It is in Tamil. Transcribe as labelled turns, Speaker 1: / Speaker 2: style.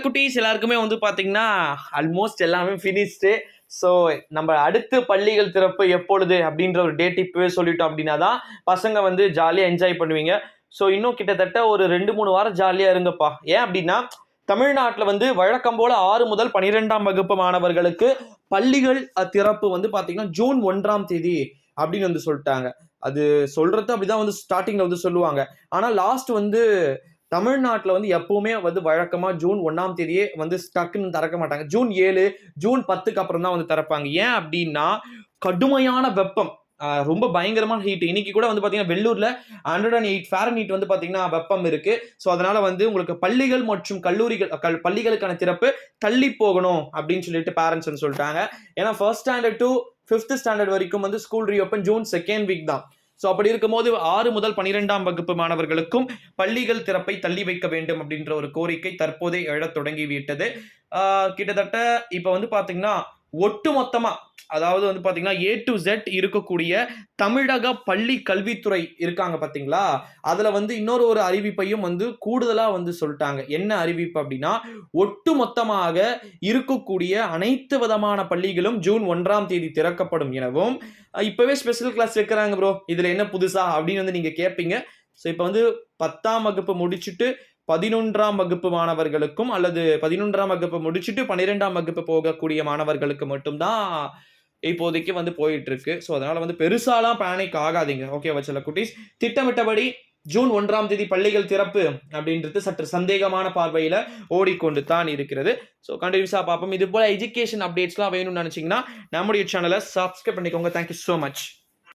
Speaker 1: செல்லக்குட்டீஸ் எல்லாருக்குமே வந்து பார்த்தீங்கன்னா ஆல்மோஸ்ட் எல்லாமே ஃபினிஷ்டு. ஸோ நம்ம அடுத்து பள்ளிகள் திறப்பு எப்பொழுது அப்படின்ற ஒரு டேட் இப்போவே சொல்லிட்டோம் அப்படின்னா தான் பசங்க வந்து ஜாலியாக என்ஜாய் பண்ணுவீங்க. ஸோ இன்னும் கிட்டத்தட்ட ஒரு 2-3 வாரம் ஜாலியாக இருங்கப்பா. ஏன் அப்படின்னா தமிழ்நாட்டில் வந்து வழக்கம் போல 6 முதல் 12ஆம் வகுப்பு மாணவர்களுக்கு பள்ளிகள் திறப்பு வந்து பார்த்தீங்கன்னா ஜூன் 1ஆம் தேதி அப்படின்னு வந்து சொல்லிட்டாங்க. அது சொல்றது அப்படிதான் வந்து ஸ்டார்டிங்ல வந்து சொல்லுவாங்க. ஆனால் லாஸ்ட் வந்து தமிழ்நாட்டில் வந்து எப்பவுமே வந்து வழக்கமா ஜூன் 1ஆம் தேதியே வந்து ஸ்டக்குன்னு திறக்க மாட்டாங்க. ஜூன் 7, ஜூன் 10க்கு அப்புறம் தான் வந்து திறப்பாங்க. ஏன் அப்படின்னா கடுமையான வெப்பம், ரொம்ப பயங்கரமான ஹீட். இன்னைக்கு கூட வந்து பாத்தீங்கன்னா வெள்ளூர்ல 108 ஃபாரன்ஹீட் வந்து பாத்தீங்கன்னா வெப்பம் இருக்கு. ஸோ அதனால வந்து உங்களுக்கு பள்ளிகள் மற்றும் கல்லூரிகள் பள்ளிகளுக்கான திறப்பு தள்ளி போகணும் அப்படின்னு சொல்லிட்டு பேரண்ட்ஸ் வந்து சொல்லிட்டாங்க. ஏன்னா first standard to 5th standard வரைக்கும் வந்து school reopen June 2nd week தான். ஸோ அப்படி இருக்கும்போது 6 முதல் 12ஆம் வகுப்பு மாணவர்களுக்கும் பள்ளிகள் திறப்பை தள்ளி வைக்க வேண்டும் அப்படின்ற ஒரு கோரிக்கை தற்போதே எழத் தொடங்கிவிட்டது. கிட்டத்தட்ட இப்போ வந்து பார்த்தீங்கன்னா ஒட்டுமொத்தமா, அதாவது வந்து பார்த்தீங்கன்னா A to Z இருக்கக்கூடிய தமிழக பள்ளி கல்வித்துறை இருக்காங்க பார்த்தீங்களா, அதில் வந்து இன்னொரு ஒரு அறிவிப்பையும் வந்து கூடுதலாக வந்து சொல்லிட்டாங்க. என்ன அறிவிப்பு அப்படின்னா, ஒட்டுமொத்தமாக இருக்கக்கூடிய அனைத்து விதமான பள்ளிகளும் ஜூன் 1ஆம் தேதி திறக்கப்படும் எனவும், இப்பவே ஸ்பெஷல் கிளாஸ் வைக்கிறாங்க ப்ரோ, இதில் என்ன புதுசா அப்படின்னு வந்து நீங்கள் கேட்பீங்க. ஸோ இப்போ வந்து 10ஆம் வகுப்பு முடிச்சுட்டு 11ஆம் வகுப்பு மாணவர்களுக்கும் அல்லது 11ஆம் வகுப்பு முடிச்சுட்டு 12ஆம் வகுப்பு போகக்கூடிய மாணவர்களுக்கு மட்டும்தான் இப்போதைக்கு வந்து போயிட்டு இருக்கு. ஸோ அதனால வந்து பெருசாலாம் பேனிக் ஆகாதீங்க. ஓகேவா சில குட்டீஸ்? திட்டமிட்டபடி ஜூன் 1ஆம் தேதி பள்ளிகள் திறப்பு அப்படின்றது சற்று சந்தேகமான பார்வையில ஓடிக்கொண்டு தான் இருக்கிறது. ஸோ கண்டினியூஸா பார்ப்போம். இது போல எஜுகேஷன் அப்டேட்ஸ்லாம் வேணும்னு நினைச்சீங்கன்னா நம்முடைய சேனலை சப்ஸ்கிரைப் பண்ணிக்கோங்க. Thank you so much.